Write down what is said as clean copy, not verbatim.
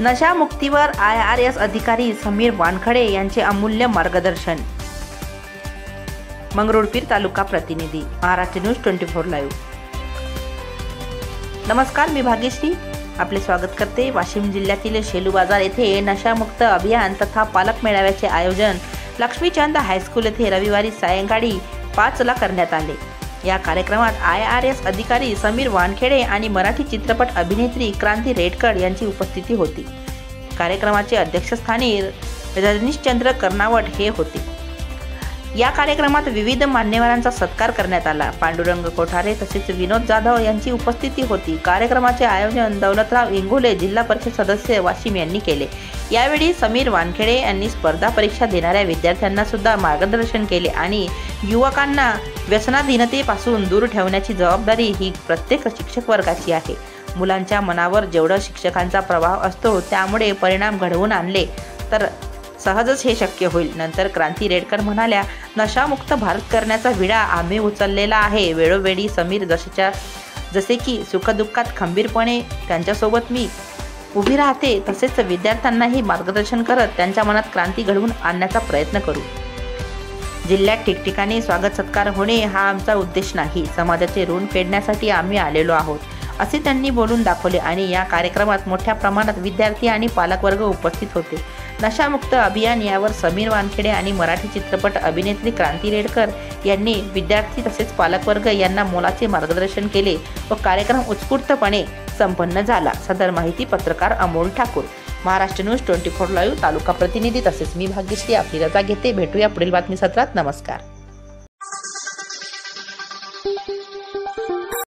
नशामुक्तीवर IRS अधिकारी समीर वानखडे यांचे अमूल्य मार्गदर्शन। मंगरुळपीर तालुका प्रतिनिधी, महाराष्ट्र न्यूज 24 लाईव्ह। नमस्कार, मी भाग्यश्री आपले स्वागत करते। वाशिम जिल्ह्यातील शेलू बाजार येथे नशामुक्त अभियान तथा पालक मेळाव्याचे आयोजन लक्ष्मीचंद हायस्कूल येथे रविवारी सायंकाळी 5 ला करण्यात आले। या कार्यक्रमात IRS अधिकारी समीर वानखेडे आणि मराठी चित्रपट अभिनेत्री क्रांती रेडकर यांची उपस्थिती होती। कार्यक्रमाचे अध्यक्षस्थानी रजनीशचंद्र कर्नावट हे होते। या कार्यक्रमात विविध मान्यवरांचा सत्कार करण्यात आला। पांडुरंग कोठारे तसेच विनोद जाधव यांची उपस्थिती होती। कार्यक्रमाचे आयोजन दौलतराव इंगोले जिल्हा परिषद सदस्य वाशिम यांनी केले। यावेळी समीर वानखेडे यांनी स्पर्धा परीक्षा देणाऱ्या विद्यार्थ्यांना सुद्धा मार्गदर्शन केले आणि युवकांना व्यसनाधीनतेपासून दूर ठेवण्याची जबाबदारी ही प्रत्येक शिक्षक वर्गाची आहे। मुलांच्या मनावर जेवढा शिक्षकांचा प्रभाव असतो त्यामुळे परिणाम घडवून आणले तर सहजच हे शक्य होईल। नंतर क्रांती रेडकर म्हणाल्या, नशामुक्त भारत करण्याचा विडा आम्ही उचललेला आहे। वेळोवेळी समीर जसे की सुखदुःखात खंबीरपणे त्यांच्यासोबत मी उभी राहते, तसेच विद्यार्थ्यांनाही मार्गदर्शन करत त्यांच्या मनात क्रांती घडवून आणण्याचा प्रयत्न करू। जिल्ह्यात ठिकठिकाणी स्वागत सत्कार होणे हा आमचा उद्देश नाही, समाजाचे ऋण फेडण्यासाठी आम्ही आलेलो आहोत, असे त्यांनी बोलून दाखवले। आणि या कार्यक्रमात मोठ्या प्रमाणात विद्यार्थी आणि पालकवर्ग उपस्थित होते। नशामुक्त अभियान यावर समीर वानखेडे आणि मराठी चित्रपट अभिनेत्री क्रांती रेडकर यांनी विद्यार्थी तसेच पालकवर्ग यांना मोलाचे मार्गदर्शन केले व कार्यक्रम उत्स्फूर्तपणे संपन्न झाला। सदर माहिती पत्रकार अमोल ठाकूर, महाराष्ट्र न्यूज 24 लाईव्ह तालुका प्रतिनिधी तसेच मी भाग्यश्री आपली रजा घेते। भेटूया पुढील बातमी सत्रात। नमस्कार।